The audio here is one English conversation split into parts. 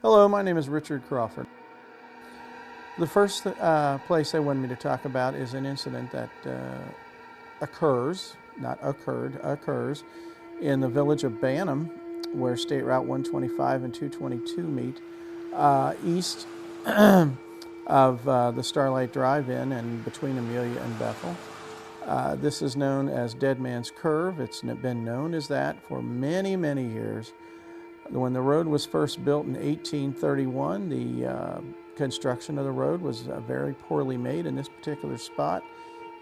Hello, my name is Richard Crawford. The first place I wanted me to talk about is an incident that occurs in the village of Bantam, where State Route 125 and 222 meet, east of the Starlight Drive-In and between Amelia and Bethel. This is known as Dead Man's Curve. It's been known as that for many, many years. When the road was first built in 1831, the construction of the road was very poorly made in this particular spot,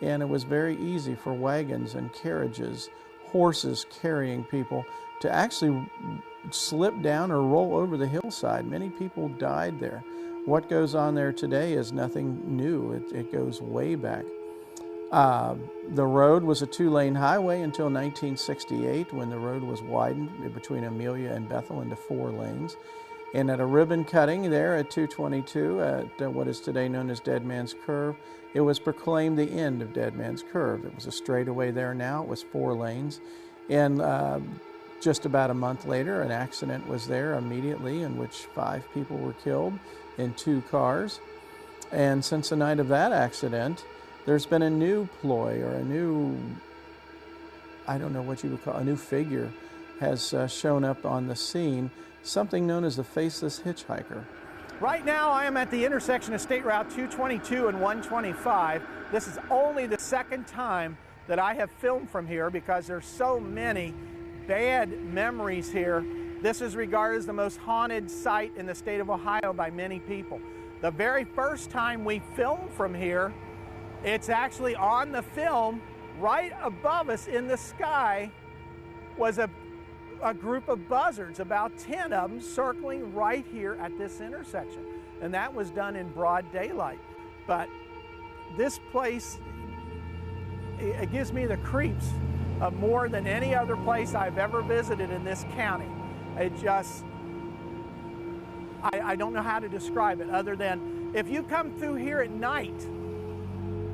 and it was very easy for wagons and carriages, horses carrying people, to actually slip down or roll over the hillside. Many people died there. What goes on there today is nothing new. It goes way back. The road was a two-lane highway until 1968, when the road was widened between Amelia and Bethel into 4 lanes. And at a ribbon cutting there at 222, at what is today known as Dead Man's Curve, it was proclaimed the end of Dead Man's Curve. It was a straightaway there now. It was 4 lanes. And just about a month later, an accident was there immediately in which 5 people were killed in 2 cars. And since the night of that accident, there's been a new ploy, or a new, I don't know what you would call, a new figure has shown up on the scene, something known as the Faceless Hitchhiker. Right now I am at the intersection of State Route 222 and 125. This is only the second time that I have filmed from here because there's so many bad memories here. This is regarded as the most haunted site in the state of Ohio by many people. The very first time we filmed from here, it's actually on the film, right above us in the sky was a group of buzzards, about 10 of them, circling right here at this intersection. And that was done in broad daylight. But this place, it gives me the creeps more than any other place I've ever visited in this county. It just, I don't know how to describe it other than if you come through here at night,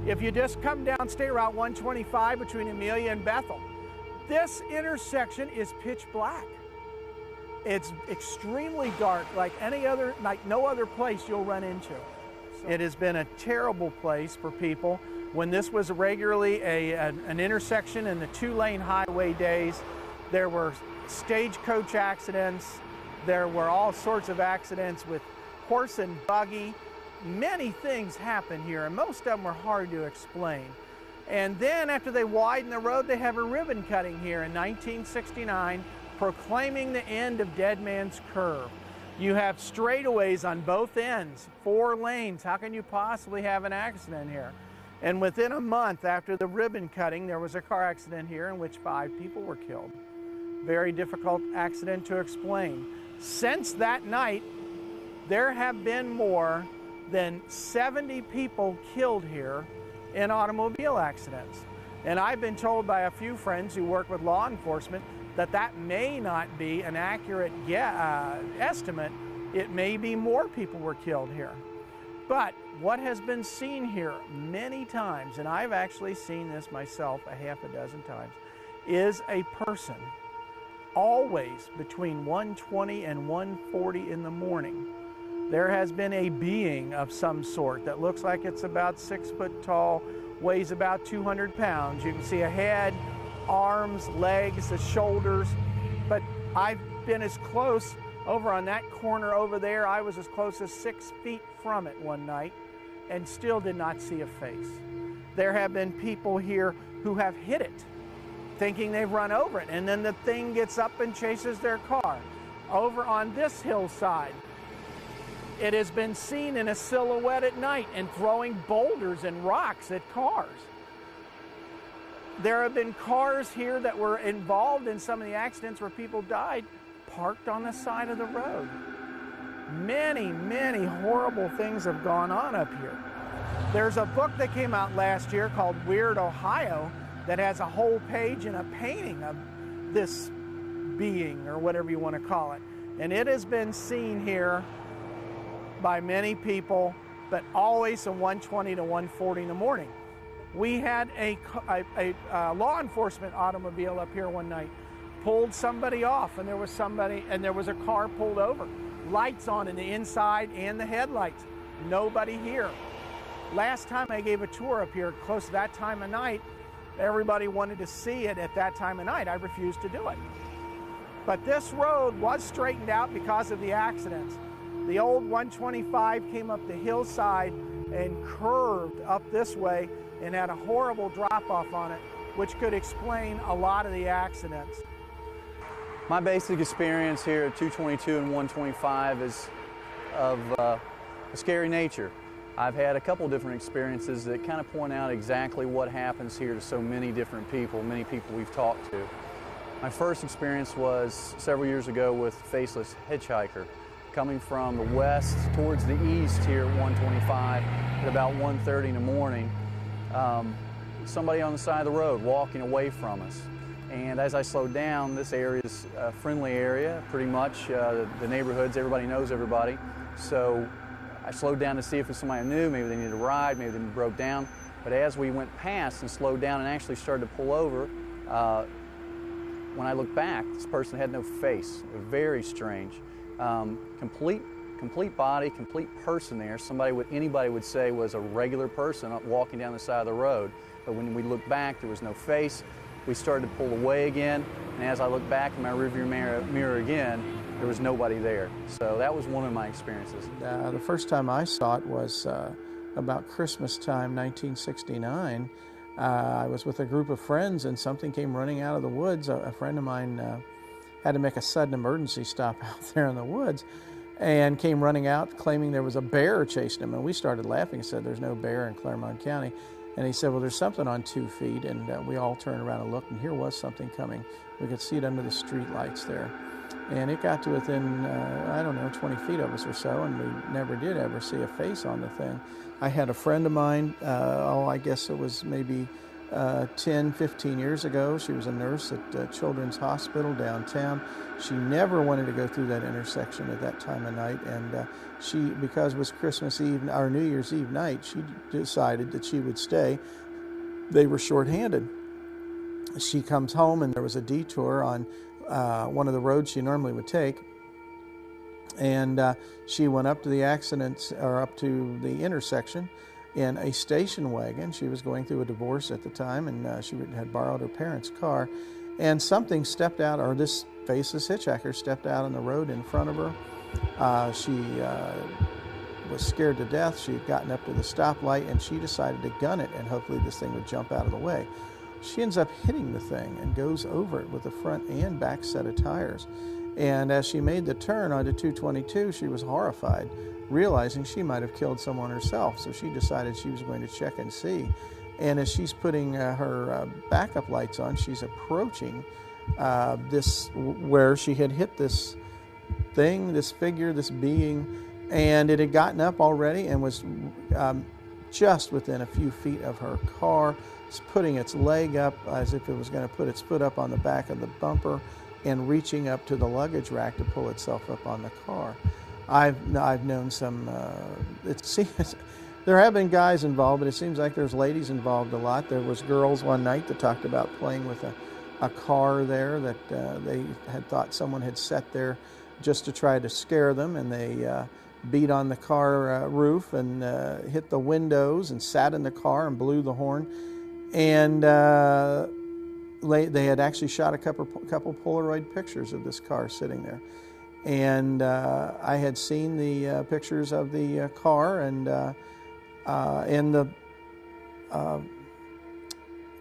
if you just come down State Route 125 between Amelia and Bethel, this intersection is pitch black. It's extremely dark, like no other place you'll run into. It has been a terrible place for people. When this was regularly an intersection in the 2-lane highway days, there were stagecoach accidents, there were all sorts of accidents with horse and buggy. Many things happen here, and most of them were hard to explain. And then after they widen the road, they have a ribbon cutting here in 1969, proclaiming the end of Dead Man's Curve. You have straightaways on both ends, 4 lanes. How can you possibly have an accident here? And within a month after the ribbon cutting, there was a car accident here in which 5 people were killed. Very difficult accident to explain. Since that night, there have been more than 70 people killed here in automobile accidents. And I've been told by a few friends who work with law enforcement that that may not be an accurate estimate. It may be more people were killed here. But what has been seen here many times, and I've actually seen this myself a half a dozen times, is a person always between 1:20 and 1:40 in the morning. There has been a being of some sort that looks like it's about 6 foot tall, weighs about 200 pounds. You can see a head, arms, legs, the shoulders. But I've been as close over on that corner over there. I was as close as 6 feet from it one night and still did not see a face. There have been people here who have hit it, thinking they've run over it, and then the thing gets up and chases their car. Over on this hillside, it has been seen in a silhouette at night and throwing boulders and rocks at cars. There have been cars here that were involved in some of the accidents where people died, parked on the side of the road. Many, many horrible things have gone on up here. There's a book that came out last year called Weird Ohio that has a whole page and a painting of this being, or whatever you want to call it. And it has been seen here by many people, but always from 1:20 to 1:40 in the morning. We had a law enforcement automobile up here one night pulled somebody off, and there was a car pulled over. Lights on in the inside and the headlights. Nobody here. Last time I gave a tour up here, close to that time of night, everybody wanted to see it at that time of night. I refused to do it. But this road was straightened out because of the accidents. The old 125 came up the hillside and curved up this way and had a horrible drop-off on it, which could explain a lot of the accidents. My basic experience here at 222 and 125 is of a scary nature. I've had a couple different experiences that kind of point out exactly what happens here to so many different people, many people we've talked to. My first experience was several years ago with Faceless Hitchhiker, coming from the west towards the east here at 125 at about 1:30 in the morning. Somebody on the side of the road walking away from us. And as I slowed down, this area is a friendly area, pretty much. The neighborhoods, everybody knows everybody. So I slowed down to see if it was somebody I knew, maybe they needed a ride, maybe they broke down. But as we went past and slowed down and actually started to pull over, when I looked back, this person had no face. Very strange. Complete body, complete person there. Anybody would say was a regular person walking down the side of the road. But when we looked back, there was no face. We started to pull away again, and as I looked back in my rearview mirror again, there was nobody there. So that was one of my experiences. The first time I saw it was about Christmas time, 1969. I was with a group of friends, and something came running out of the woods. A friend of mine had to make a sudden emergency stop out there in the woods and came running out claiming there was a bear chasing him. And we started laughing and said, "There's no bear in Clermont County." And he said, "Well, there's something on 2 feet." And we all turned around and looked, and here was something coming. We could see it under the street lights there. And it got to within, 20 feet of us or so, and we never did ever see a face on the thing. I had a friend of mine, I guess it was maybe 10, 15 years ago. She was a nurse at Children's Hospital downtown. She never wanted to go through that intersection at that time of night, and because it was Christmas Eve or New Year's Eve night, she decided that she would stay. They were shorthanded. She comes home, and there was a detour on one of the roads she normally would take, and she went up to the up to the intersection in a station wagon. She was going through a divorce at the time, and she had borrowed her parents' car, and something stepped out, or this faceless hitchhiker stepped out on the road in front of her. She was scared to death. She had gotten up to the stoplight, and she decided to gun it, and hopefully this thing would jump out of the way. She ends up hitting the thing and goes over it with the front and back set of tires. And as she made the turn onto 222, she was horrified, realizing she might have killed someone herself. So she decided she was going to check and see. And as she's putting her backup lights on, she's approaching where she had hit this thing, this figure, this being, and it had gotten up already and was just within a few feet of her car. It's putting its leg up as if it was going to put its foot up on the back of the bumper and reaching up to the luggage rack to pull itself up on the car. I've known some, there have been guys involved, but it seems like there's ladies involved a lot. There was girls one night that talked about playing with a car there that they had thought someone had set there just to try to scare them, and they beat on the car roof and hit the windows and sat in the car and blew the horn. And they had actually shot a couple Polaroid pictures of this car sitting there. And I had seen the pictures of the car and the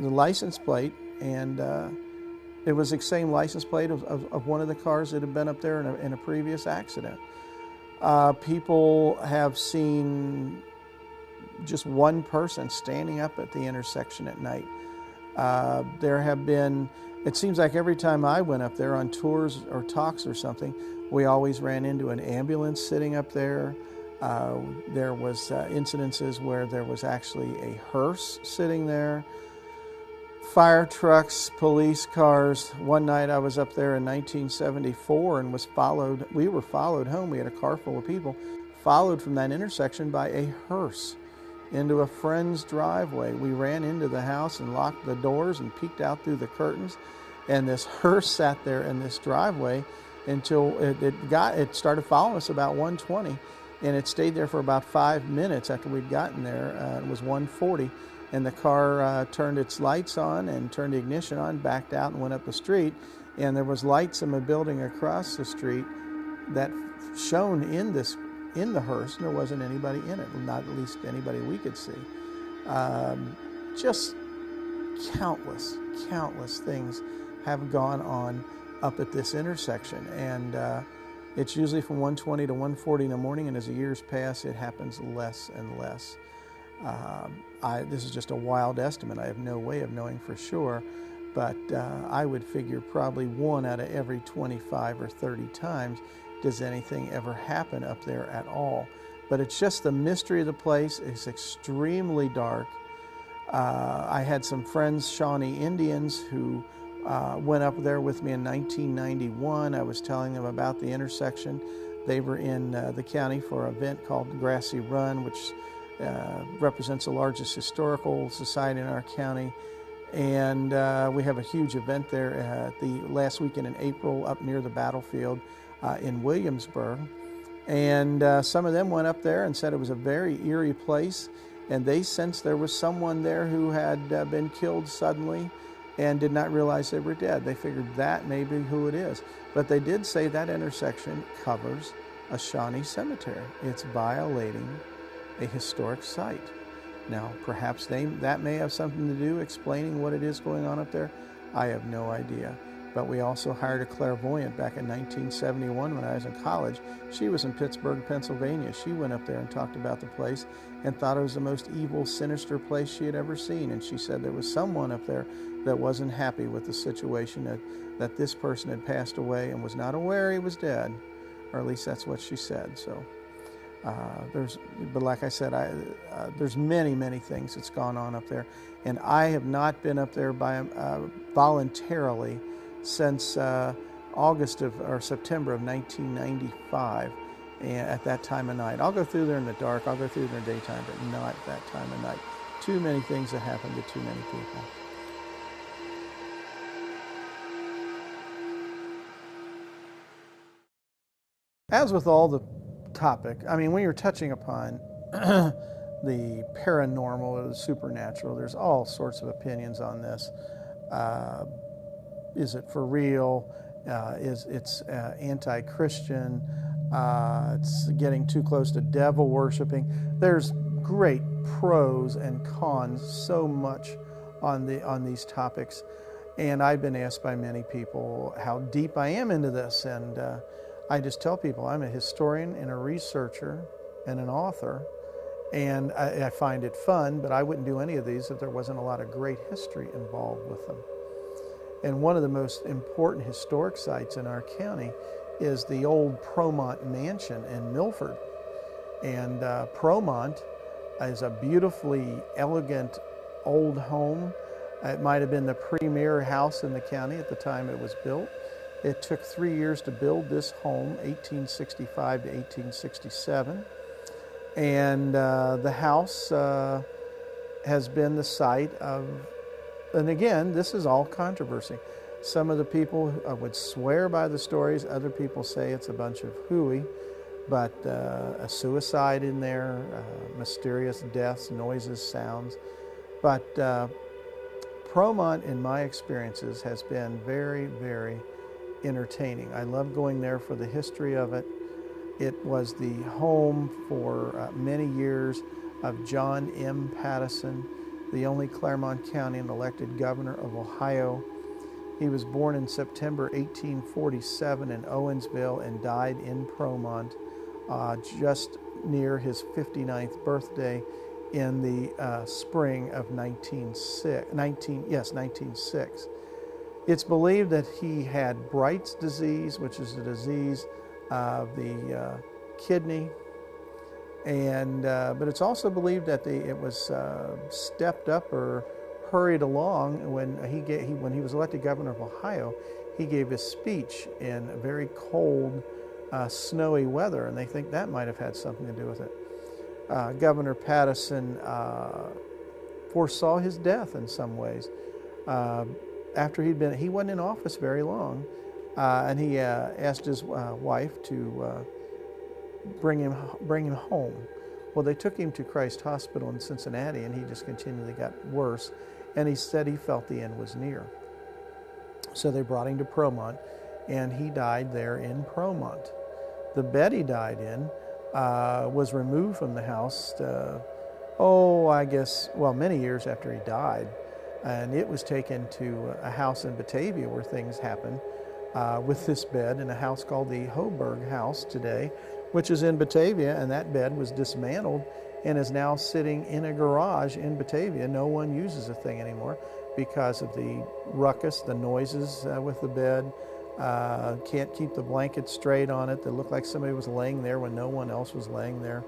license plate, and it was the same license plate of one of the cars that had been up there in a previous accident. People have seen just one person standing up at the intersection at night. There have been, it seems like every time I went up there on tours or talks or something, we always ran into an ambulance sitting up there. There was incidences where there was actually a hearse sitting there. Fire trucks, police cars. One night I was up there in 1974 and we were followed home. We had a car full of people, followed from that intersection by a hearse into a friend's driveway. We ran into the house and locked the doors and peeked out through the curtains. And this hearse sat there in this driveway until it started following us about 1:20, and it stayed there for about 5 minutes after we'd gotten there. It was 1:40, and the car turned its lights on and turned the ignition on, backed out, and went up the street. And there was lights in a building across the street that shone in the hearse, and there wasn't anybody in it, not at least anybody we could see. Just countless things have gone on up at this intersection, and it's usually from 1:20 to 1:40 in the morning, and as the years pass, it happens less and less. This is just a wild estimate. I have no way of knowing for sure, but I would figure probably 1 out of every 25 or 30 times does anything ever happen up there at all. But it's just the mystery of the place. It's extremely dark. I had some friends, Shawnee Indians, who went up there with me in 1991. I was telling them about the intersection. They were in the county for an event called Grassy Run, which represents the largest historical society in our county. And we have a huge event there the last weekend in April up near the battlefield in Williamsburg. And some of them went up there and said it was a very eerie place, and they sensed there was someone there who had been killed suddenly and did not realize they were dead. They figured that may be who it is. But they did say that intersection covers a Shawnee cemetery. It's violating a historic site. Now, perhaps that may have something to do explaining what it is going on up there. I have no idea. But we also hired a clairvoyant back in 1971 when I was in college. She was in Pittsburgh, Pennsylvania. She went up there and talked about the place and thought it was the most evil, sinister place she had ever seen. And she said there was someone up there that wasn't happy with the situation, that this person had passed away and was not aware he was dead, or at least that's what she said. So but like I said, there's many things that's gone on up there, and I have not been up there voluntarily since September of 1995, and at that time of night. I'll go through there in the dark, I'll go through there in the daytime, but not that time of night. Too many things that happen to too many people. As with all the topic, I mean, when you're touching upon the paranormal or the supernatural, there's all sorts of opinions on this. Is it for real? It's anti-Christian? It's getting too close to devil worshiping. There's great pros and cons so much on these topics, and I've been asked by many people how deep I am into this, and I just tell people I'm a historian and a researcher and an author, and I find it fun, but I wouldn't do any of these if there wasn't a lot of great history involved with them. And one of the most important historic sites in our county is the old Promont mansion in Milford. And Promont is a beautifully elegant old home. It might have been the premier house in the county at the time it was built. It took 3 years to build this home, 1865 to 1867. And the house has been the site of, and again, this is all controversy. Some of the people would swear by the stories. Other people say it's a bunch of hooey. But a suicide in there, mysterious deaths, noises, sounds. But Promont, in my experiences, has been very entertaining. I love going there for the history of it. It was the home for many years of John M. Pattison, the only Clermont County and elected governor of Ohio. He was born in September 1847 in Owensville and died in Promont just near his 59th birthday in the spring of 1906. It's believed that he had Bright's disease, which is a disease of the kidney, and but it's also believed that it was stepped up or hurried along when he was elected governor of Ohio. He gave his speech in very cold, snowy weather, and they think that might have had something to do with it. Governor Pattison foresaw his death in some ways. after he wasn't in office very long, and he asked his wife to bring him home. Well, they took him to Christ Hospital in Cincinnati, and he just continually got worse, and he said he felt the end was near. So they brought him to Promont, and he died there in Promont. The bed he died in was removed from the house, many years after he died, and it was taken to a house in Batavia where things happened with this bed, in a house called the Hoberg House today, which is in Batavia, and that bed was dismantled and is now sitting in a garage in Batavia. No one uses the thing anymore because of the ruckus, the noises with the bed. Can't keep the blanket straight on it. They look like somebody was laying there when no one else was laying there.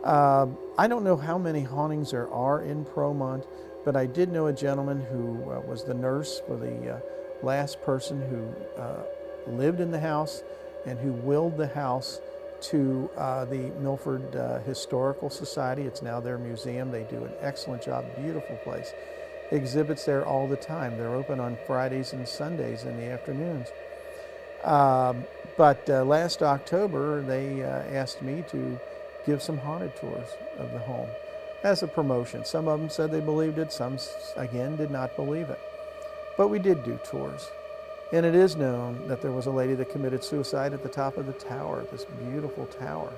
I don't know how many hauntings there are in Promont, but I did know a gentleman who was the nurse for the last person who lived in the house and who willed the house to the Milford Historical Society. It's now their museum. They do an excellent job, beautiful place. Exhibits there all the time. They're open on Fridays and Sundays in the afternoons. But last October, they asked me to give some haunted tours of the home as a promotion. Some of them said they believed it, some, again, did not believe it. But we did do tours. And it is known that there was a lady that committed suicide at the top of the tower, this beautiful tower.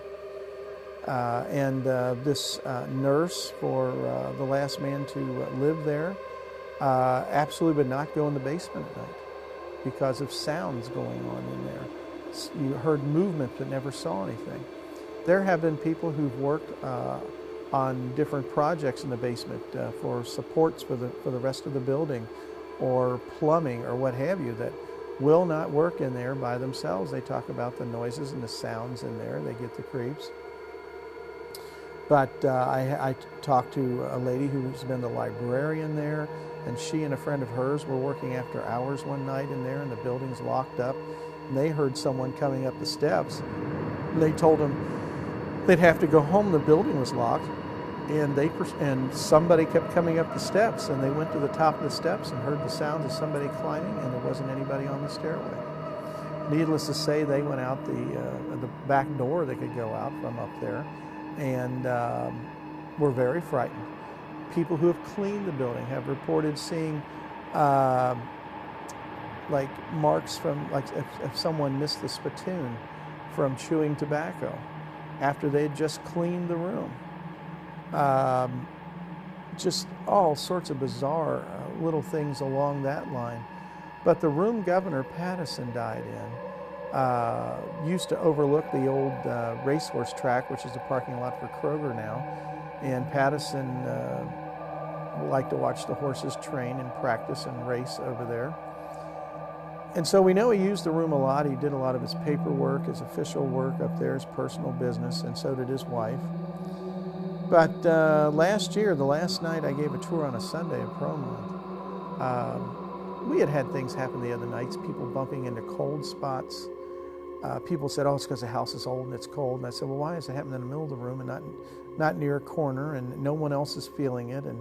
This nurse for the last man to live there absolutely would not go in the basement at night because of sounds going on in there. You heard movement but never saw anything. There have been people who've worked on different projects in the basement for supports for the rest of the building, or plumbing or what have you, that will not work in there by themselves. They talk about the noises and the sounds in there. They get the creeps. But I talked to a lady who's been the librarian there, and she and a friend of hers were working after hours one night in there, and the building's locked up. And they heard someone coming up the steps. They told them they'd have to go home. The building was locked. And somebody kept coming up the steps, and they went to the top of the steps and heard the sounds of somebody climbing, and there wasn't anybody on the stairway. Needless to say, they went out the back door they could go out from up there, and were very frightened. People who have cleaned the building have reported seeing like marks from, like if someone missed the spittoon from chewing tobacco after they had just cleaned the room. Just all sorts of bizarre little things along that line. But the room Governor Pattison died in used to overlook the old racehorse track, which is the parking lot for Kroger now. And Pattison liked to watch the horses train and practice and race over there. And so we know he used the room a lot. He did a lot of his paperwork, his official work up there, his personal business, and so did his wife. But last year, the last night I gave a tour on a Sunday at Promont, we had things happen the other nights, people bumping into cold spots. People said, oh, it's because the house is old and it's cold. And I said, well, why is it happening in the middle of the room and not near a corner, and no one else is feeling it? And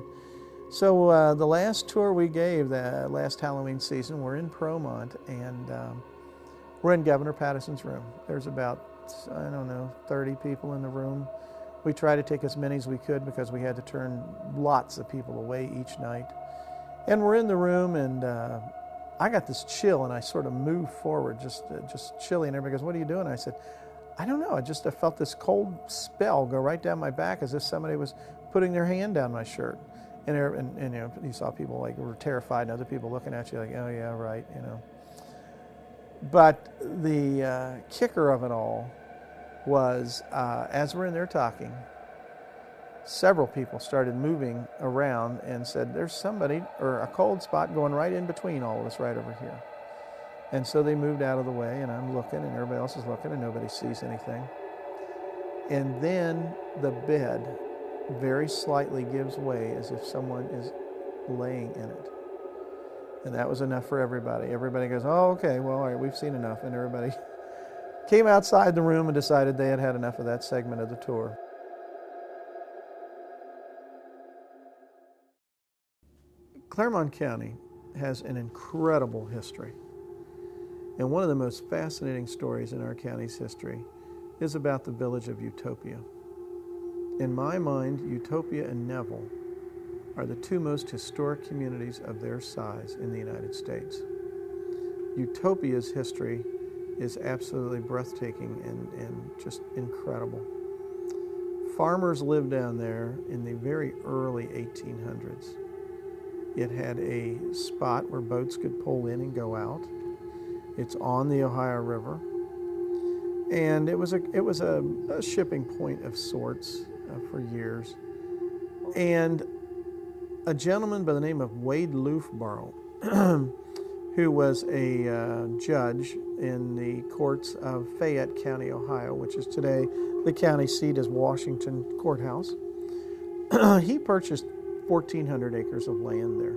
so the last tour we gave, the last Halloween season, we're in Promont, and we're in Governor Pattison's room. There's about, 30 people in the room. We tried to take as many as we could because we had to turn lots of people away each night. And we're in the room, and I got this chill, and I sort of moved forward, just chilly, and everybody goes, what are you doing? I said, I don't know. I felt this cold spell go right down my back as if somebody was putting their hand down my shirt. And you saw people like were terrified, and other people looking at you like, oh yeah, right, But the kicker of it all was, as we're in there talking, several people started moving around and said, there's somebody, or a cold spot going right in between all of us right over here. And so they moved out of the way, and I'm looking, and everybody else is looking, and nobody sees anything. And then the bed very slightly gives way as if someone is laying in it. And that was enough for everybody. Everybody goes, oh, okay, well, all right, we've seen enough. And everybody came outside the room and decided they had had enough of that segment of the tour. Clermont County has an incredible history. And one of the most fascinating stories in our county's history is about the village of Utopia. In my mind, Utopia and Neville are the two most historic communities of their size in the United States. Utopia's history is absolutely breathtaking and just incredible. Farmers lived down there in the very early 1800s. It had a spot where boats could pull in and go out. It's on the Ohio River, and it was a shipping point of sorts for years. And a gentleman by the name of Wade Loofborough, who was a judge in the courts of Fayette County, Ohio, which is today the county seat is Washington Courthouse. He purchased 1,400 acres of land there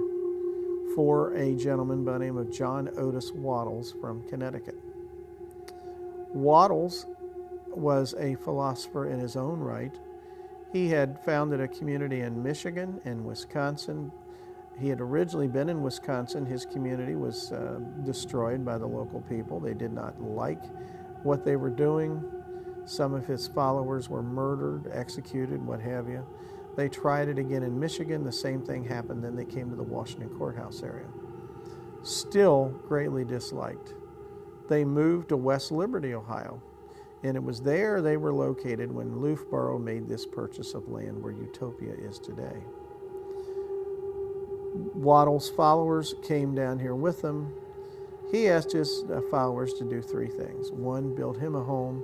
for a gentleman by the name of John Otis Wattles from Connecticut. Wattles was a philosopher in his own right. He had founded a community in Michigan and Wisconsin. He had originally been in Wisconsin. His community was destroyed by the local people. They did not like what they were doing. Some of his followers were murdered, executed, what have you. They tried it again in Michigan. The same thing happened. Then they came to the Washington Courthouse area. Still greatly disliked. They moved to West Liberty, Ohio. And it was there they were located when Loofborough made this purchase of land where Utopia is today. Wattles' followers came down here with him. He asked his followers to do three things. One, build him a home.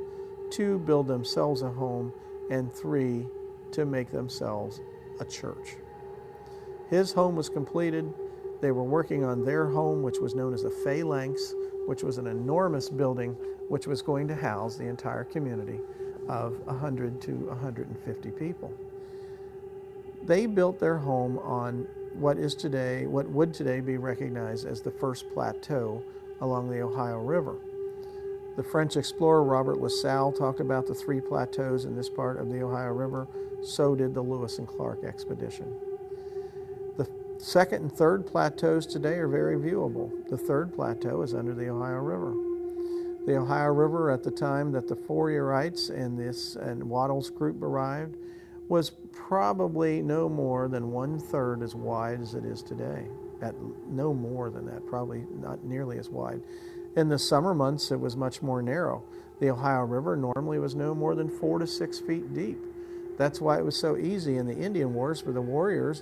Two, build themselves a home. And three, to make themselves a church. His home was completed. They were working on their home, which was known as the Phalanx, which was an enormous building which was going to house the entire community of 100 to 150 people. They built their home on what would today be recognized as the first plateau along the Ohio River. The French explorer Robert LaSalle talked about the three plateaus in this part of the Ohio River. So did the Lewis and Clark expedition. The second and third plateaus today are very viewable. The third plateau is under the Ohio River. The Ohio River, at the time that the Fourierites and Wattles group arrived, was probably no more than 1/3 as wide as it is today. At no more than that, probably not nearly as wide. In the summer months, it was much more narrow. The Ohio River normally was no more than 4 to 6 feet deep. That's why it was so easy in the Indian Wars for the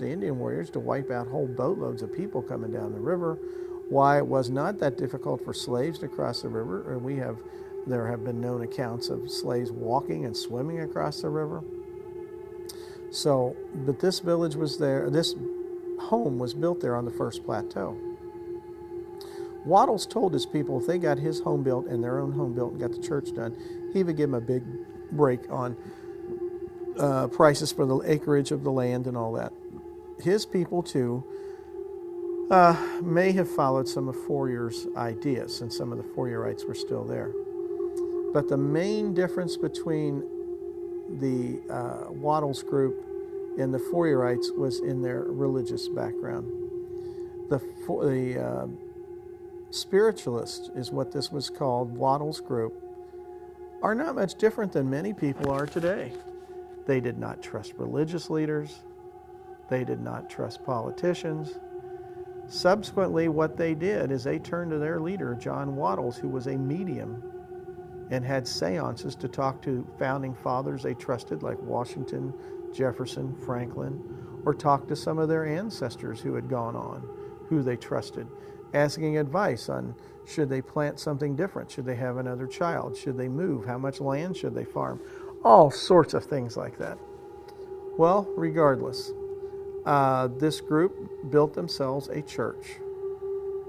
Indian warriors, to wipe out whole boatloads of people coming down the river. Why it was not that difficult for slaves to cross the river. There have been known accounts of slaves walking and swimming across the river. So, but this village was there, this home was built there on the first plateau. Wattles told his people if they got his home built and their own home built and got the church done, he would give them a big break on prices for the acreage of the land and all that. His people, too, may have followed some of Fourier's ideas, since some of the Fourierites were still there. But the main difference between the Wattles group and the Fourierites was in their religious background. The Spiritualist is what this was called. Wattles group are not much different than many people are today. They did not trust religious leaders. They did not trust politicians. Subsequently, what they did is they turned to their leader, John Wattles, who was a medium and had seances to talk to founding fathers they trusted, like Washington, Jefferson, Franklin, or talk to some of their ancestors who had gone on, who they trusted, asking advice on should they plant something different, should they have another child, should they move, how much land should they farm, all sorts of things like that. Well, regardless, this group built themselves a church,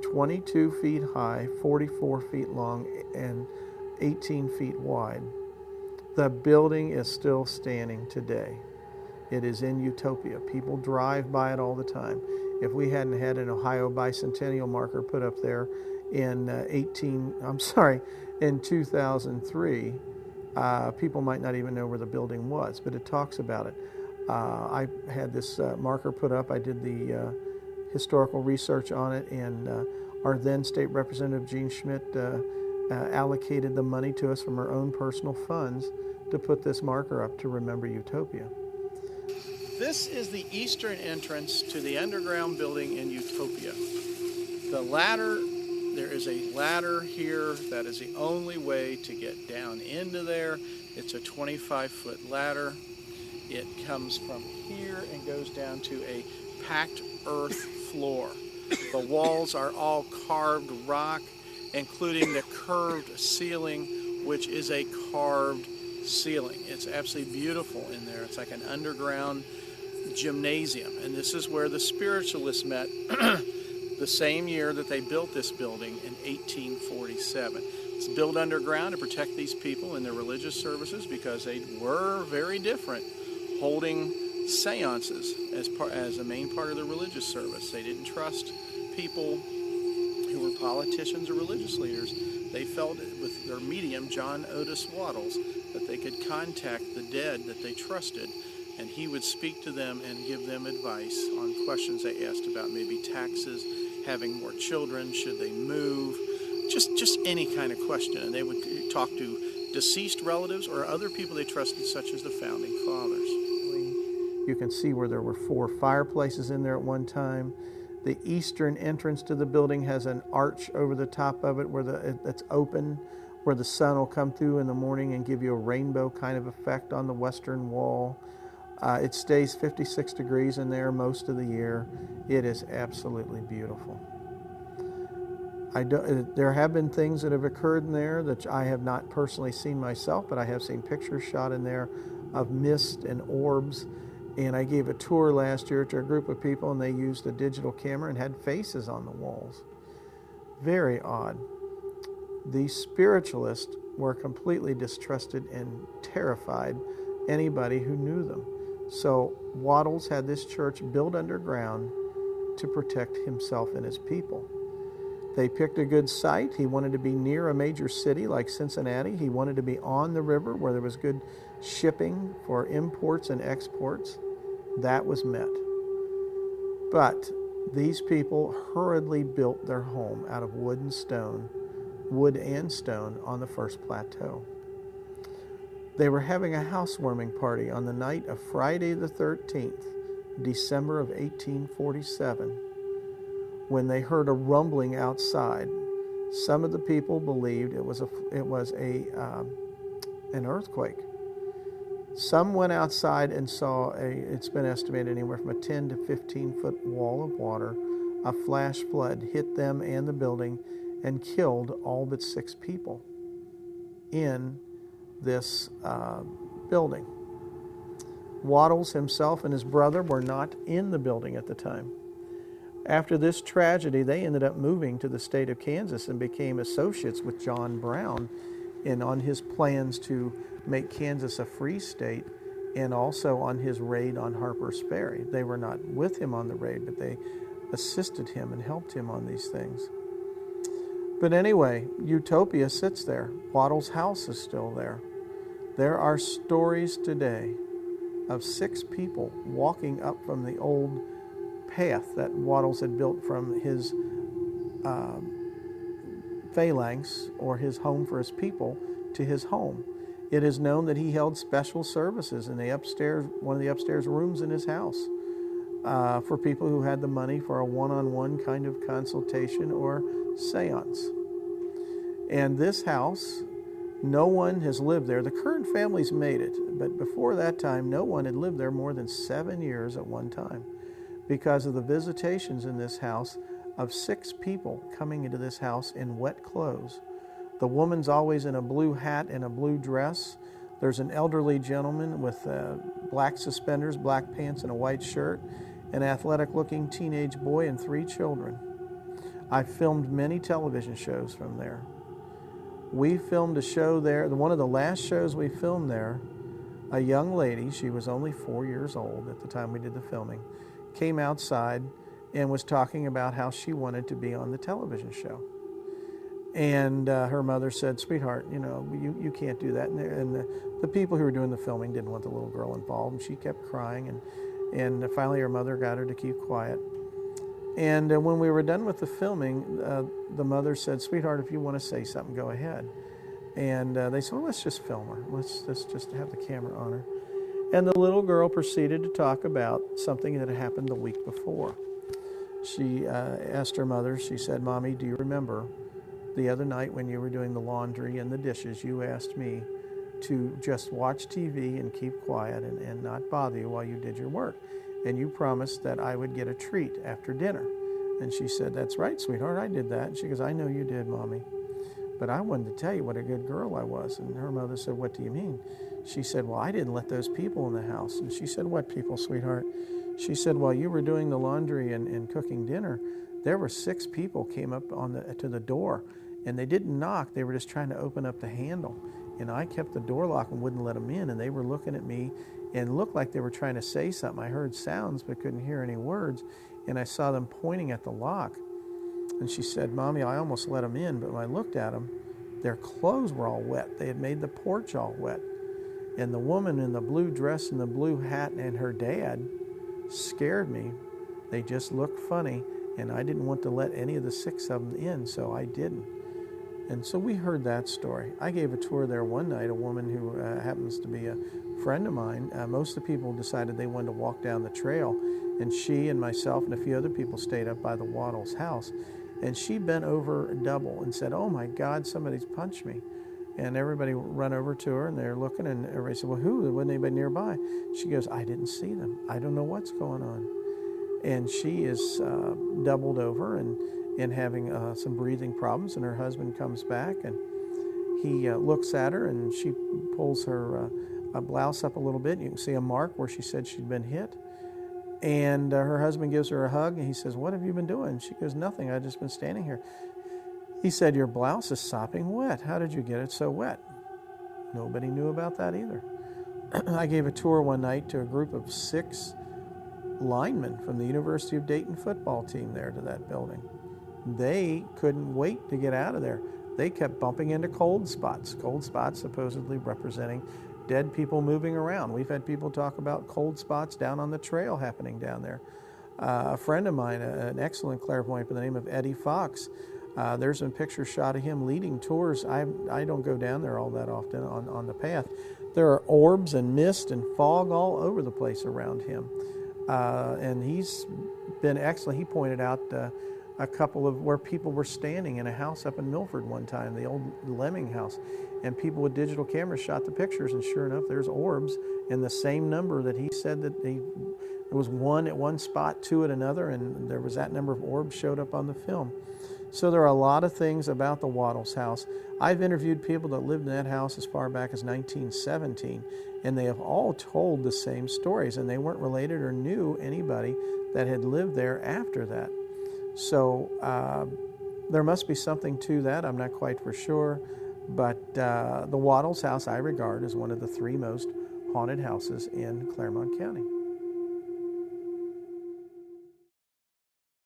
22 feet high, 44 feet long, and 18 feet wide. The building is still standing today. It is in Utopia. People drive by it all the time. If we hadn't had an Ohio bicentennial marker put up there in 2003, people might not even know where the building was, but it talks about it. I had this marker put up. I did the historical research on it, and our then State Representative Jean Schmidt allocated the money to us from her own personal funds to put this marker up to remember Utopia. This is the eastern entrance to the underground building in Utopia. The ladder, there is a ladder here that is the only way to get down into there. It's a 25-foot ladder. It comes from here and goes down to a packed earth floor. The walls are all carved rock, including the curved ceiling, which is a carved ceiling. It's absolutely beautiful in there. It's like an underground gymnasium, and this is where the Spiritualists met the same year that they built this building in 1847. It's built underground to protect these people in their religious services because they were very different, holding seances as a main part of the religious service. They didn't trust people who were politicians or religious leaders. They felt with their medium, John Otis Wattles, that they could contact the dead that they trusted, and he would speak to them and give them advice on questions they asked about maybe taxes, having more children, should they move, just any kind of question. And they would talk to deceased relatives or other people they trusted, such as the Founding Fathers. You can see where there were 4 fireplaces in there at one time. The eastern entrance to the building has an arch over the top of it where it's open, where the sun will come through in the morning and give you a rainbow kind of effect on the western wall. It stays 56 degrees in there most of the year. It is absolutely beautiful. There have been things that have occurred in there that I have not personally seen myself, but I have seen pictures shot in there of mist and orbs. And I gave a tour last year to a group of people, and they used a digital camera and had faces on the walls. Very odd. The Spiritualists were completely distrusted and terrified anybody who knew them. So Wattles had this church built underground to protect himself and his people. They picked a good site. He wanted to be near a major city like Cincinnati. He wanted to be on the river where there was good shipping for imports and exports. That was met. But these people hurriedly built their home out of wood and stone on the first plateau. They were having a housewarming party on the night of Friday the 13th, December of 1847, when they heard a rumbling outside. Some of the people believed it was an earthquake. Some went outside and saw it's been estimated anywhere from a 10 to 15 foot wall of water. A flash flood hit them and the building and killed all but 6 people in this building. Wattles himself and his brother were not in the building at the time. After this tragedy, they ended up moving to the state of Kansas and became associates with John Brown on his plans to make Kansas a free state, and also on his raid on Harper's Ferry. They were not with him on the raid, but they assisted him and helped him on these things. But anyway, Utopia sits there. Wattles' house is still there. There are stories today of 6 people walking up from the old path that Wattles had built from his phalanx, or his home for his people, to his home. It is known that he held special services in one of the upstairs rooms in his house, for people who had the money for a one-on-one kind of consultation or seance. And this house, no one has lived there. The current family's made it, but before that time, no one had lived there more than 7 years at one time, because of the visitations in this house of 6 people coming into this house in wet clothes. The woman's always in a blue hat and a blue dress. There's an elderly gentleman with black suspenders, black pants, and a white shirt, an athletic-looking teenage boy, and 3 children. I filmed many television shows from there. We filmed a show there. One of the last shows we filmed there, a young lady, she was only 4 years old at the time we did the filming, came outside and was talking about how she wanted to be on the television show. And her mother said, "Sweetheart, you can't do that." And the people who were doing the filming didn't want the little girl involved, and she kept crying. And finally her mother got her to keep quiet. And when we were done with the filming, the mother said, "Sweetheart, if you want to say something, go ahead." And they said, "Well, let's just film her. Let's just have the camera on her." And the little girl proceeded to talk about something that had happened the week before. She asked her mother, she said, "Mommy, do you remember the other night when you were doing the laundry and the dishes, you asked me to just watch TV and keep quiet and not bother you while you did your work. And you promised that I would get a treat after dinner." And she said, "That's right, sweetheart, I did that." And she goes, "I know you did, Mommy. But I wanted to tell you what a good girl I was." And her mother said, "What do you mean?" She said, "Well, I didn't let those people in the house." And she said, "What people, sweetheart?" She said, "While you were doing the laundry and cooking dinner, there were 6 people came up to the door, and they didn't knock. They were just trying to open up the handle. And I kept the door locked and wouldn't let them in, and they were looking at me and looked like they were trying to say something. I heard sounds but couldn't hear any words, and I saw them pointing at the lock." And she said, "Mommy, I almost let them in, but when I looked at them, their clothes were all wet. They had made the porch all wet. And the woman in the blue dress and the blue hat and her dad scared me. They just looked funny, and I didn't want to let any of the 6 of them in, so I didn't." And so we heard that story. I gave a tour there one night, a woman who happens to be a friend of mine. Most of the people decided they wanted to walk down the trail, and she and myself and a few other people stayed up by the Wattles house. And she bent over double and said, "Oh my God, somebody's punched me." And everybody run over to her, and they're looking, and everybody said, "Well, who? There wasn't anybody nearby." She goes, "I didn't see them. I don't know what's going on." And she is doubled over and having some breathing problems, and her husband comes back, and he looks at her, and she pulls her blouse up a little bit. You can see a mark where she said she'd been hit. And her husband gives her a hug, and he says, "What have you been doing?" She goes, "Nothing. I've just been standing here." He said, "Your blouse is sopping wet. How did you get it so wet?" Nobody knew about that either. I gave a tour one night to a group of 6 linemen from the University of Dayton football team there to that building. They couldn't wait to get out of there. They kept bumping into cold spots supposedly representing dead people moving around. We've had people talk about cold spots down on the trail happening down there. A friend of mine, an excellent clairvoyant by the name of Eddie Fox, there's a picture shot of him leading tours. I don't go down there all that often on the path. There are orbs and mist and fog all over the place around him. And he's been excellent. He pointed out a couple of where people were standing in a house up in Milford one time, the old Lemming house, and people with digital cameras shot the pictures, and sure enough, there's orbs in the same number that he said that there was 1 at one spot, 2 at another, and there was that number of orbs showed up on the film. So there are a lot of things about the Wattles house. I've interviewed people that lived in that house as far back as 1917, and they have all told the same stories, and they weren't related or knew anybody that had lived there after that. So there must be something to that. I'm not quite for sure. But the Wattles house I regard as one of the 3 most haunted houses in Clermont County.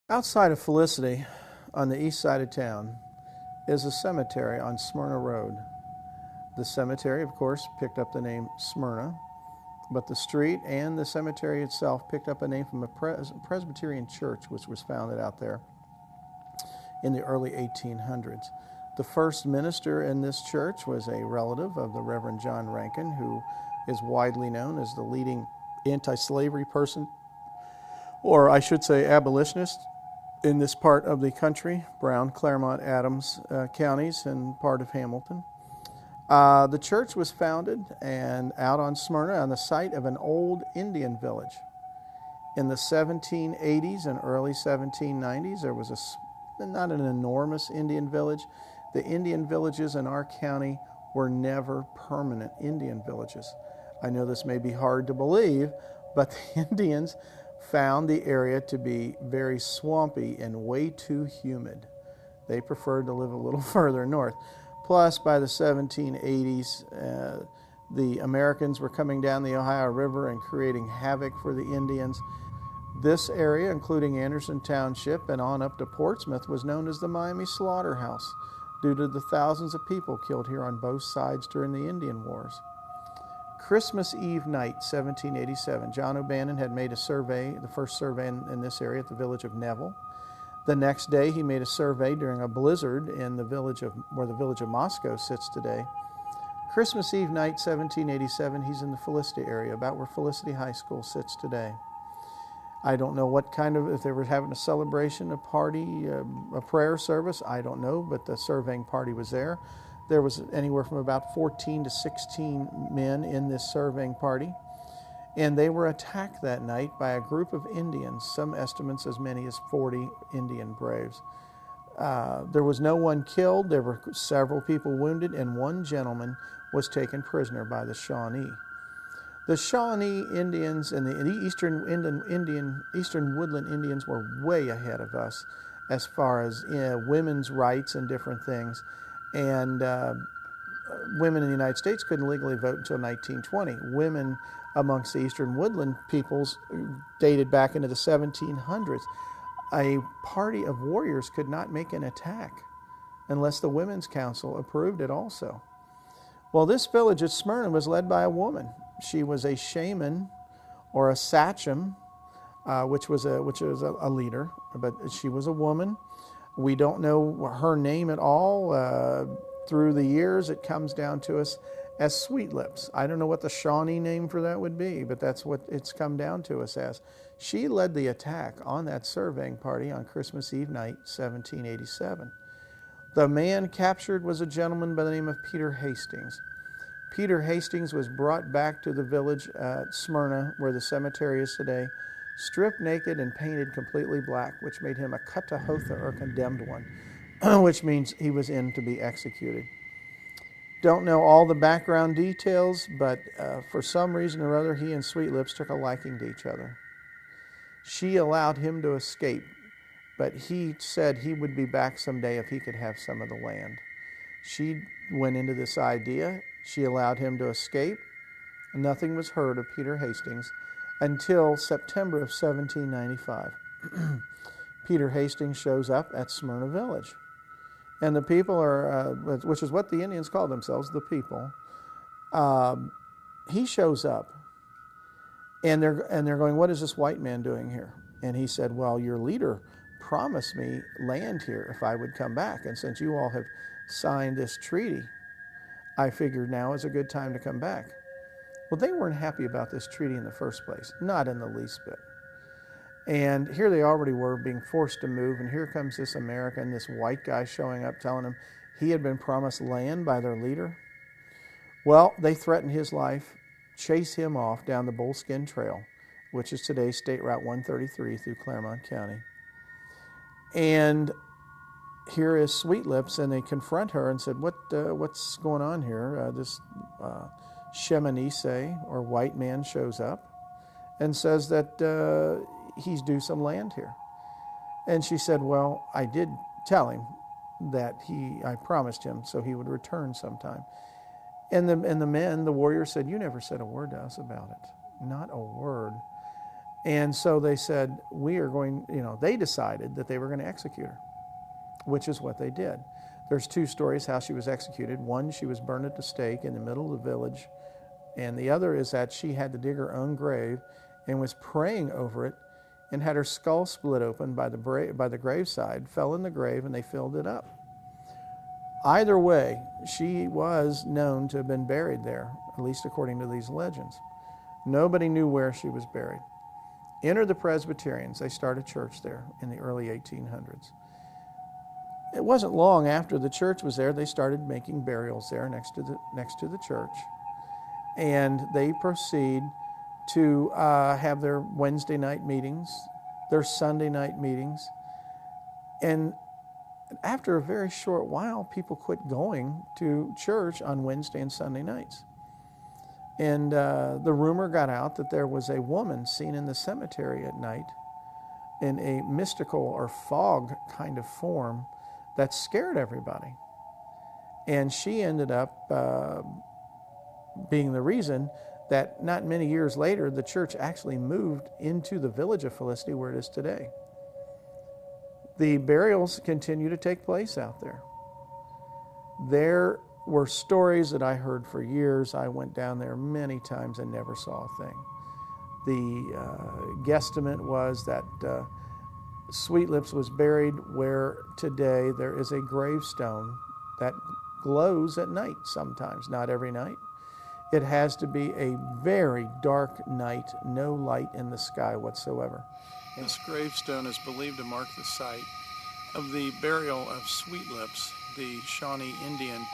Outside of Felicity, on the east side of town, is a cemetery on Smyrna Road. The cemetery, of course, picked up the name Smyrna, but the street and the cemetery itself picked up a name from a Presbyterian church which was founded out there in the early 1800s. The first minister in this church was a relative of the Reverend John Rankin, who is widely known as the leading anti-slavery person, or I should say abolitionist, in this part of the country, Brown, Clermont, Adams counties, and part of Hamilton. The church was founded and out on Smyrna on the site of an old Indian village. In the 1780s and early 1790s, there was not an enormous Indian village. The Indian villages in our county were never permanent Indian villages. I know this may be hard to believe, but the Indians found the area to be very swampy and way too humid. They preferred to live a little further north. Plus, by the 1780s, the Americans were coming down the Ohio River and creating havoc for the Indians. This area, including Anderson Township and on up to Portsmouth, was known as the Miami Slaughterhouse due to the thousands of people killed here on both sides during the Indian Wars. Christmas Eve night, 1787, John O'Bannon had made a survey, the first survey in this area at the village of Neville. The next day, he made a survey during a blizzard in the village of where the village of Moscow sits today. Christmas Eve night, 1787, he's in the Felicity area, about where Felicity High School sits today. I don't know what kind of, if they were having a celebration, a party, a prayer service, I don't know, but the surveying party was there. There was anywhere from about 14 to 16 men in this surveying party. And they were attacked that night by a group of Indians, some estimates as many as 40 Indian braves. There was no one killed, there were several people wounded, and one gentleman was taken prisoner by the Shawnee. The Shawnee Indians and the Eastern Woodland Indians were way ahead of us as far as women's rights and different things. And women in the United States couldn't legally vote until 1920. Women amongst the Eastern Woodland peoples dated back into the 1700s. A party of warriors could not make an attack unless the Women's Council approved it also. Well, this village at Smyrna was led by a woman. She was a shaman or a sachem, which was a leader, but she was a woman. We don't know her name at all. Through the years, it comes down to us as Sweet Lips. I don't know what the Shawnee name for that would be, but that's what it's come down to us as. She led the attack on that surveying party on Christmas Eve night, 1787. The man captured was a gentleman by the name of Peter Hastings. Peter Hastings was brought back to the village at Smyrna, where the cemetery is today, stripped naked and painted completely black, which made him a katahotha, or condemned one, which means he was in to be executed. Don't know all the background details, but for some reason or other, he and Sweet Lips took a liking to each other. She allowed him to escape, but he said he would be back someday if he could have some of the land. She went into this idea. She allowed him to escape. Nothing was heard of Peter Hastings until September of 1795. Peter Hastings shows up at Smyrna Village. And the people are, which is what the Indians call themselves, the people. He shows up, and they're going, "What is this white man doing here?" And he said, "Well, your leader promised me land here if I would come back. And since you all have signed this treaty, I figured now is a good time to come back." Well, they weren't happy about this treaty in the first place, not in the least bit. And here they already were being forced to move, and here comes this American, this white guy showing up telling them he had been promised land by their leader. Well, they threatened his life, chase him off down the Bullskin Trail, which is today State Route 133 through Clermont County. And here is Sweet Lips, and they confront her and said, what's going on here? This Shemanise, or white man, shows up and says that he's due some land here. And she said, "Well, I did tell him that I promised him so he would return sometime." And the warriors said, "You never said a word to us about it. Not a word." And so they said, they decided that they were going to execute her, which is what they did. There's two stories how she was executed. One, she was burned at the stake in the middle of the village. And the other is that she had to dig her own grave and was praying over it and had her skull split open by the graveside, fell in the grave, and they filled it up. Either way, she was known to have been buried there, at least according to these legends. Nobody knew where she was buried. Enter the Presbyterians. They started a church there in the early 1800s. It wasn't long after the church was there, they started making burials there next to the church. And they proceed to have their Wednesday night meetings, their Sunday night meetings. And after a very short while, people quit going to church on Wednesday and Sunday nights. And the rumor got out that there was a woman seen in the cemetery at night in a mystical or fog kind of form that scared everybody. And she ended up being the reason that not many years later, the church actually moved into the village of Felicity where it is today. The burials continue to take place out there. There were stories that I heard for years. I went down there many times and never saw a thing. The guesstimate was that Sweet Lips was buried where today there is a gravestone that glows at night sometimes, not every night. It has to be a very dark night, no light in the sky whatsoever. This gravestone is believed to mark the site of the burial of Sweet Lips, the Shawnee Indian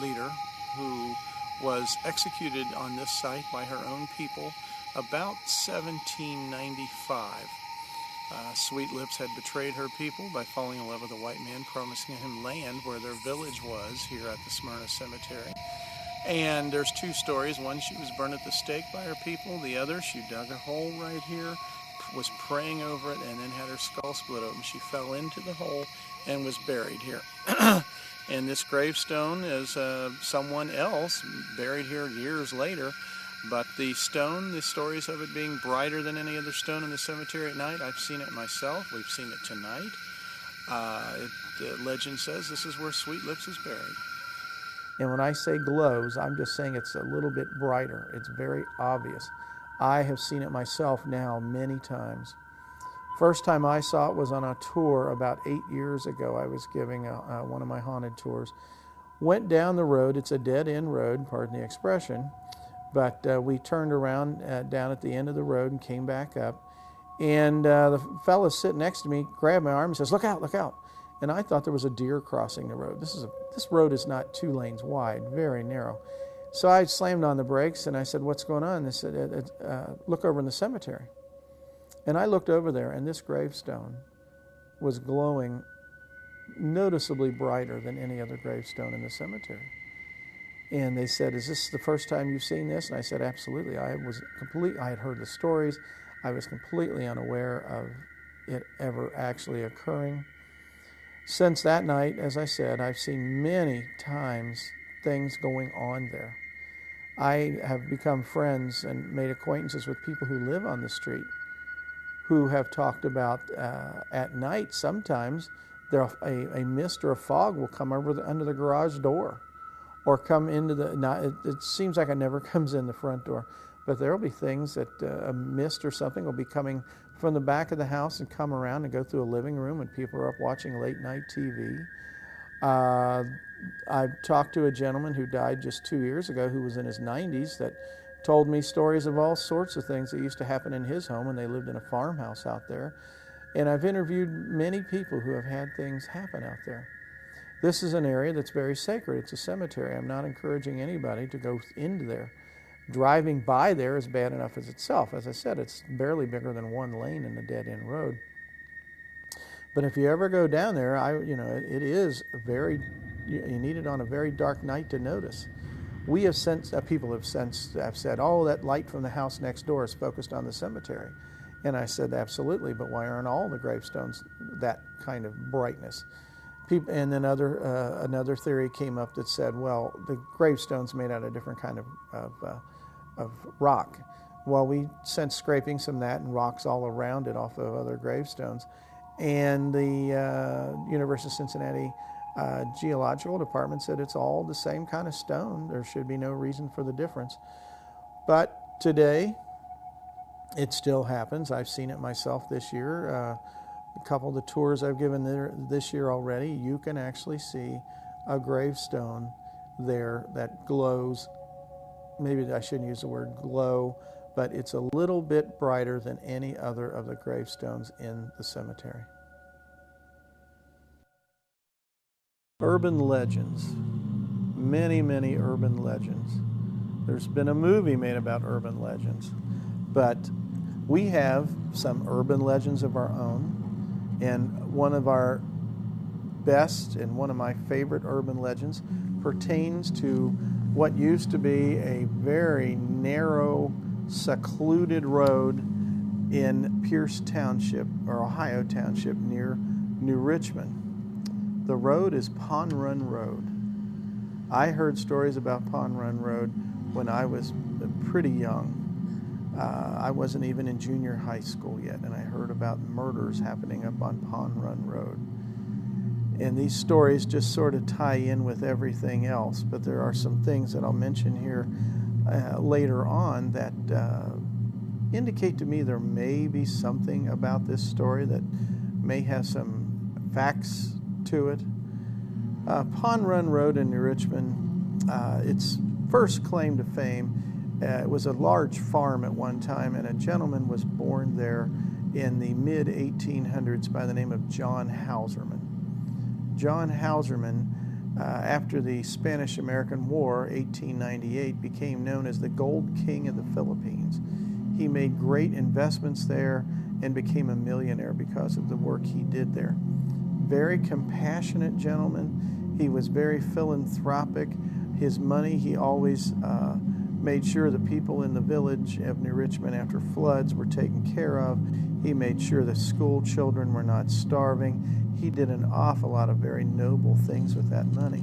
leader who was executed on this site by her own people about 1795. Sweet Lips had betrayed her people by falling in love with a white man, promising him land where their village was here at the Smyrna cemetery. And there's two stories. One, she was burned at the stake by her people. The other, she dug a hole right here, was praying over it, and then had her skull split open. She fell into the hole and was buried here. And this gravestone is someone else buried here years later. But the stone, the stories of it being brighter than any other stone in the cemetery at night, I've seen it myself. We've seen it tonight. The legend says this is where Sweet Lips is buried. And when I say glows, I'm just saying it's a little bit brighter. It's very obvious. I have seen it myself now many times. First time I saw it was on a tour about 8 years ago. I was giving one of my haunted tours. Went down the road. It's a dead-end road, pardon the expression. But we turned around down at the end of the road and came back up. And the fellow sitting next to me grabbed my arm and says, "Look out, look out." And I thought there was a deer crossing the road. This road is not 2 lanes wide, very narrow. So I slammed on the brakes and I said, "What's going on?" They said, "Look over in the cemetery." And I looked over there, and this gravestone was glowing noticeably brighter than any other gravestone in the cemetery. And they said, "Is this the first time you've seen this?" And I said, "Absolutely." I had heard the stories. I was completely unaware of it ever actually occurring. Since that night, as I said, I've seen many times things going on there. I have become friends and made acquaintances with people who live on the street who have talked about at night sometimes a mist or a fog will come under the garage door or come into it seems like it never comes in the front door, but there will be things that a mist or something will be coming from the back of the house and come around and go through a living room when people are up watching late night TV. I've talked to a gentleman who died just 2 years ago who was in his 90s that told me stories of all sorts of things that used to happen in his home when they lived in a farmhouse out there. And I've interviewed many people who have had things happen out there. This is an area that's very sacred. It's a cemetery. I'm not encouraging anybody to go into there. Driving by there is bad enough as itself. As I said, it's barely bigger than 1 lane in a dead-end road. But if you ever go down there, it is you need it on a very dark night to notice. We have people have said, "Oh, that light from the house next door is focused on the cemetery." And I said, "Absolutely, but why aren't all the gravestones that kind of brightness?" And then another theory came up that said, well, the gravestone's made out of a different kind of rock. Well, we sent scrapings from that and rocks all around it off of other gravestones. And the University of Cincinnati Geological Department said it's all the same kind of stone. There should be no reason for the difference. But today, it still happens. I've seen it myself this year. A couple of the tours I've given there this year already, you can actually see a gravestone there that glows. Maybe I shouldn't use the word glow, but it's a little bit brighter than any other of the gravestones in the cemetery. Urban legends. Many, many urban legends. There's been a movie made about urban legends, but we have some urban legends of our own. And one of our best and one of my favorite urban legends pertains to what used to be a very narrow, secluded road in Pierce Township, or Ohio Township, near New Richmond. The road is Pond Run Road. I heard stories about Pond Run Road when I was pretty young. I wasn't even in junior high school yet, and I heard about murders happening up on Pond Run Road. And these stories just sort of tie in with everything else, but there are some things that I'll mention here later on that indicate to me there may be something about this story that may have some facts to it. Pond Run Road in New Richmond, its first claim to fame, it was a large farm at one time, and a gentleman was born there in the mid-1800s by the name of John Hauserman. John Hauserman, after the Spanish-American War, 1898, became known as the Gold King of the Philippines. He made great investments there and became a millionaire because of the work he did there. Very compassionate gentleman. He was very philanthropic. His money, he always made sure the people in the village of New Richmond after floods were taken care of. He made sure the school children were not starving. He did an awful lot of very noble things with that money.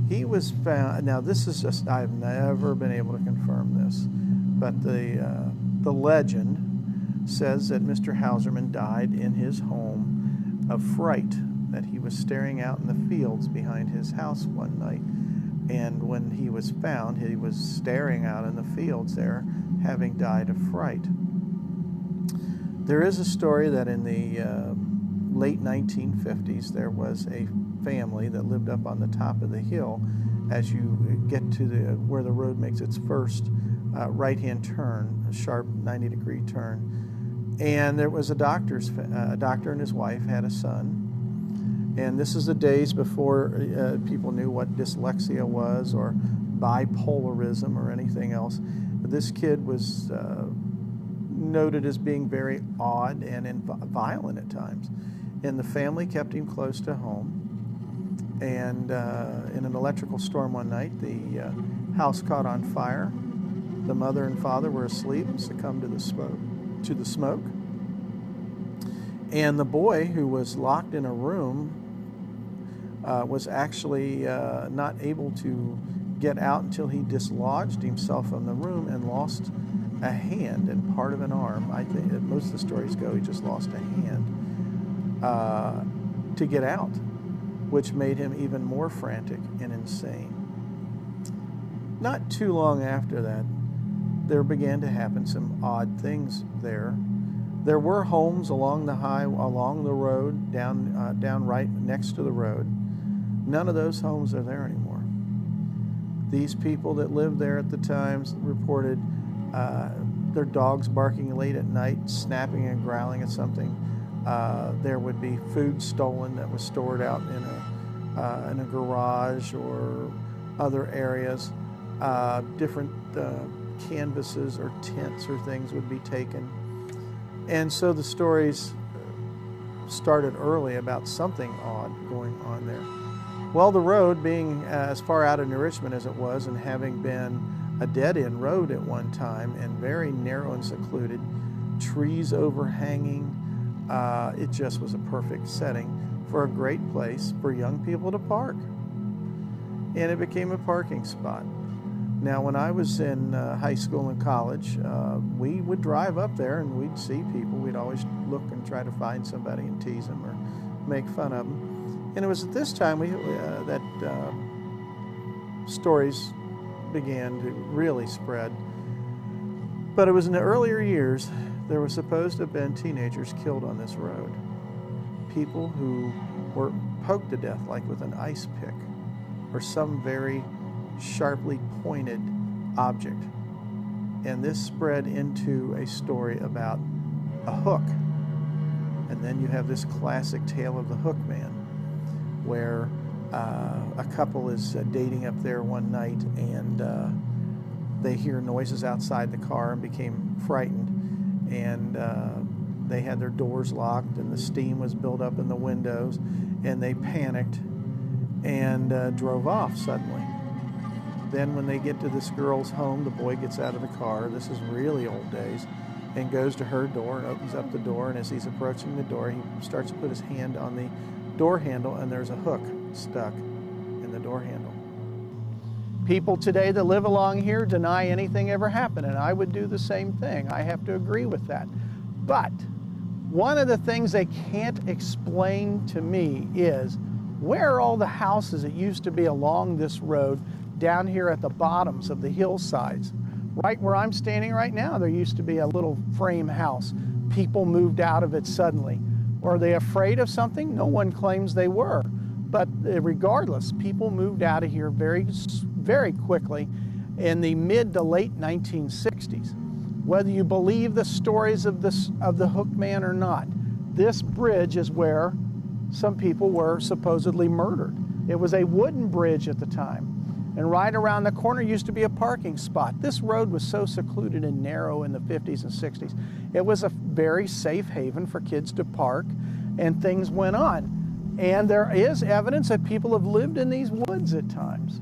He was found, now this is just, I've never been able to confirm this, but the legend says that Mr. Hauserman died in his home of fright, that he was staring out in the fields behind his house one night. And when he was found, he was staring out in the fields there, having died of fright. There is a story that in the late 1950s, there was a family that lived up on the top of the hill as you get to where the road makes its first right-hand turn, a sharp 90-degree turn. And there was a doctor and his wife had a son. And this is the days before people knew what dyslexia was or bipolarism or anything else. But this kid was noted as being very odd and violent at times. And the family kept him close to home. And in an electrical storm one night, the house caught on fire. The mother and father were asleep and succumbed to the smoke. And the boy, who was locked in a room, was actually not able to get out until he dislodged himself from the room and lost a hand and part of an arm. I think most of the stories go he just lost a hand to get out, which made him even more frantic and insane. Not too long after that, there began to happen some odd things there. There were homes along the road, down right next to the road. None of those homes are there anymore. These people that lived there at the time reported their dogs barking late at night, snapping and growling at something. There would be food stolen that was stored out in a garage or other areas. Different canvases or tents or things would be taken. And so the stories started early about something odd going on there. Well, the road being as far out of New Richmond as it was, and having been a dead-end road at one time and very narrow and secluded, trees overhanging, it just was a perfect setting for a great place for young people to park. And it became a parking spot. Now, when I was in high school and college, we would drive up there and we'd see people. We'd always look and try to find somebody and tease them or make fun of them. And it was at this time that stories began to really spread. But it was in the earlier years, there were supposed to have been teenagers killed on this road. People who were poked to death, like with an ice pick or some very sharply pointed object. And this spread into a story about a hook. And then you have this classic tale of the Hookman, where a couple is dating up there one night, and they hear noises outside the car and became frightened. And they had their doors locked, and the steam was built up in the windows, and they panicked and drove off suddenly. Then when they get to this girl's home, the boy gets out of the car. This is really old days. And goes to her door and opens up the door. And as he's approaching the door, he starts to put his hand on the door handle, and there's a hook stuck in the door handle. People today that live along here deny anything ever happened, and I would do the same thing. I have to agree with that. But one of the things they can't explain to me is, where are all the houses that used to be along this road down here at the bottoms of the hillsides? Right where I'm standing right now, there used to be a little frame house. People moved out of it suddenly. Were they afraid of something? No one claims they were. But regardless, people moved out of here very, very quickly in the mid to late 1960s. Whether you believe the stories of the Hookman or not, this bridge is where some people were supposedly murdered. It was a wooden bridge at the time. And right around the corner used to be a parking spot. This road was so secluded and narrow in the 50s and 60s. It was a very safe haven for kids to park, and things went on. And there is evidence that people have lived in these woods at times.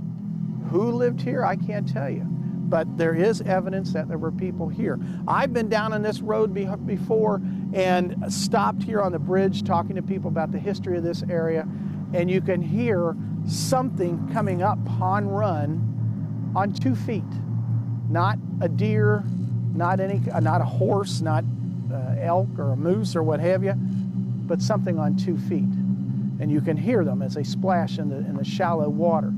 Who lived here, I can't tell you. But there is evidence that there were people here. I've been down on this road before and stopped here on the bridge talking to people about the history of this area, and you can hear something coming up Pond Run on 2 feet. Not a deer, not a horse, not elk or a moose or what have you, but something on 2 feet. And you can hear them as they splash in the shallow water.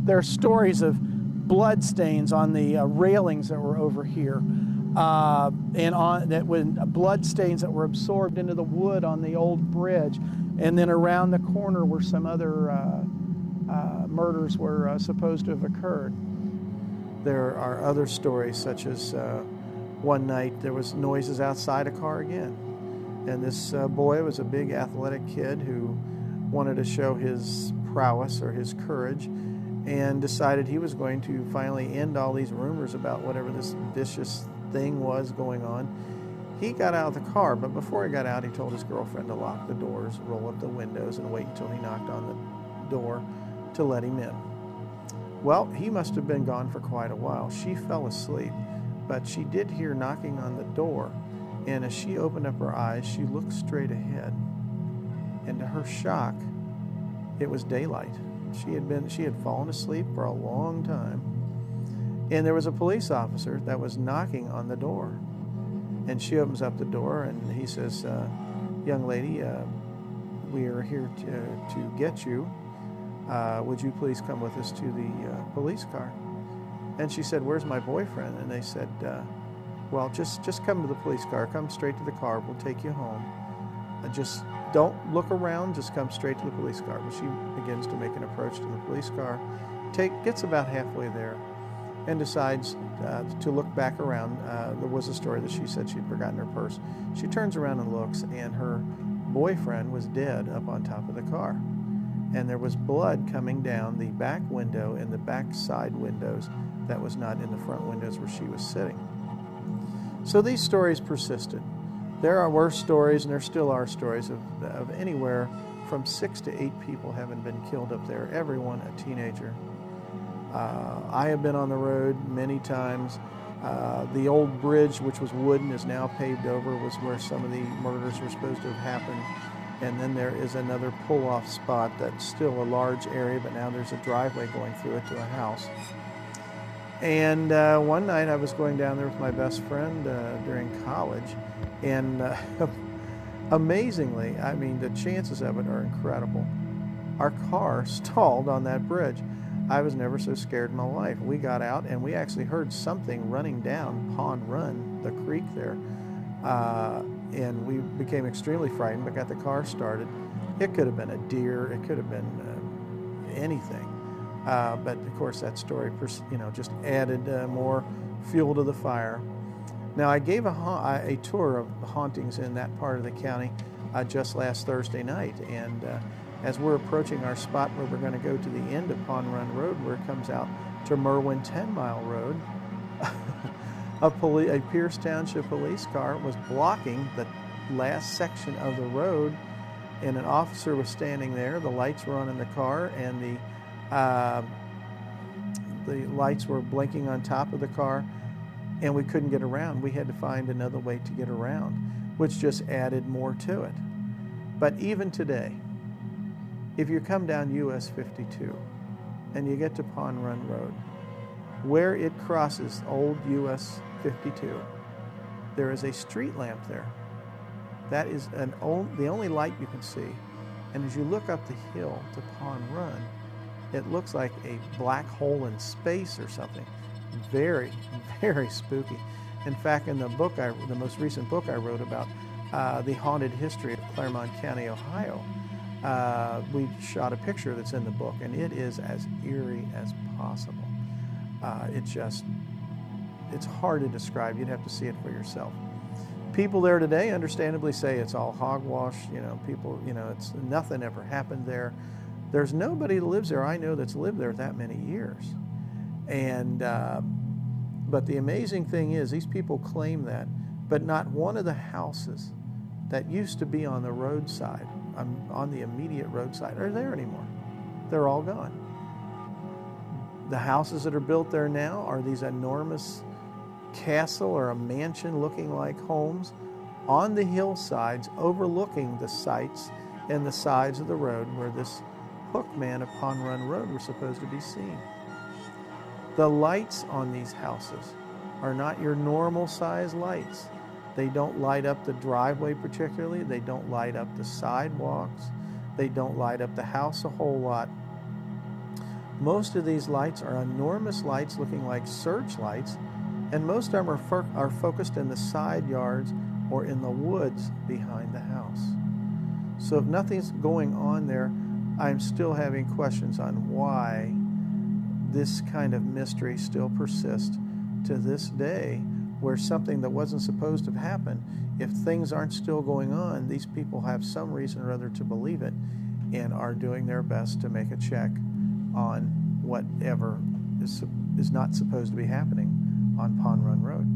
There are stories of blood stains on the railings that were over here, blood stains that were absorbed into the wood on the old bridge. And then around the corner where some other murders were supposed to have occurred. There are other stories, such as one night there was noises outside a car again. And this boy was a big athletic kid who wanted to show his prowess or his courage, and decided he was going to finally end all these rumors about whatever this vicious thing was going on. He got out of the car, but before he got out, he told his girlfriend to lock the doors, roll up the windows, and wait until he knocked on the door to let him in. Well, he must have been gone for quite a while. She fell asleep, but she did hear knocking on the door, and as she opened up her eyes, she looked straight ahead, and to her shock, it was daylight. She had fallen asleep for a long time, and there was a police officer that was knocking on the door. And she opens up the door, and he says, young lady, we are here to get you. Would you please come with us to the police car? And she said, where's my boyfriend? And they said, well, just come to the police car. Come straight to the car. We'll take you home. Just don't look around. Just come straight to the police car. Well, she begins to make an approach to the police car, gets about halfway there, and decides to look back around. There was a story that she said she'd forgotten her purse. She turns around and looks, and her boyfriend was dead up on top of the car. And there was blood coming down the back window and the back side windows that was not in the front windows where she was sitting. So these stories persisted. There were stories, and there still are stories, of anywhere from 6 to 8 people having been killed up there, everyone a teenager. I have been on the road many times. The old bridge, which was wooden, is now paved over, was where some of the murders were supposed to have happened. And then there is another pull-off spot that's still a large area, but now there's a driveway going through it to a house. And one night I was going down there with my best friend during college, and amazingly, I mean, the chances of it are incredible. Our car stalled on that bridge. I was never so scared in my life. We got out, and we actually heard something running down Pond Run, the creek there, and we became extremely frightened, but got the car started. It could have been a deer. It could have been anything. But of course, that story, just added more fuel to the fire. Now, I gave a tour of hauntings in that part of the county just last Thursday night, and as we're approaching our spot where we're going to go to the end of Pond Run Road, where it comes out to Merwin 10 Mile Road, a Pierce Township police car was blocking the last section of the road, and an officer was standing there. The lights were on in the car, and the lights were blinking on top of the car, and we couldn't get around. We had to find another way to get around, which just added more to it. But even today, if you come down US 52 and you get to Pond Run Road, where it crosses old US 52, there is a street lamp there. That is the only light you can see. And as you look up the hill to Pond Run, it looks like a black hole in space or something. Very, very spooky. In fact, in the most recent book I wrote about the haunted history of Clermont County, Ohio. We shot a picture that's in the book, and it is as eerie as possible. It's hard to describe. You'd have to see it for yourself. People there today understandably say it's all hogwash. It's nothing ever happened there. There's nobody that lives there I know that's lived there that many years. But the amazing thing is these people claim that, but not one of the houses that used to be on the roadside, on the immediate roadside, are there anymore. They're all gone. The houses that are built there now are these enormous castle or a mansion looking like homes on the hillsides overlooking the sites and the sides of the road where this Hookman of Pond Run Road were supposed to be seen. The lights on these houses are not your normal size lights. They don't light up the driveway particularly. They don't light up the sidewalks. They don't light up the house a whole lot. Most of these lights are enormous lights looking like searchlights, and most of them are focused in the side yards or in the woods behind the house. So if nothing's going on there, I'm still having questions on why this kind of mystery still persists to this day, where something that wasn't supposed to happen, if things aren't still going on, these people have some reason or other to believe it and are doing their best to make a check on whatever is not supposed to be happening on Pond Run Road.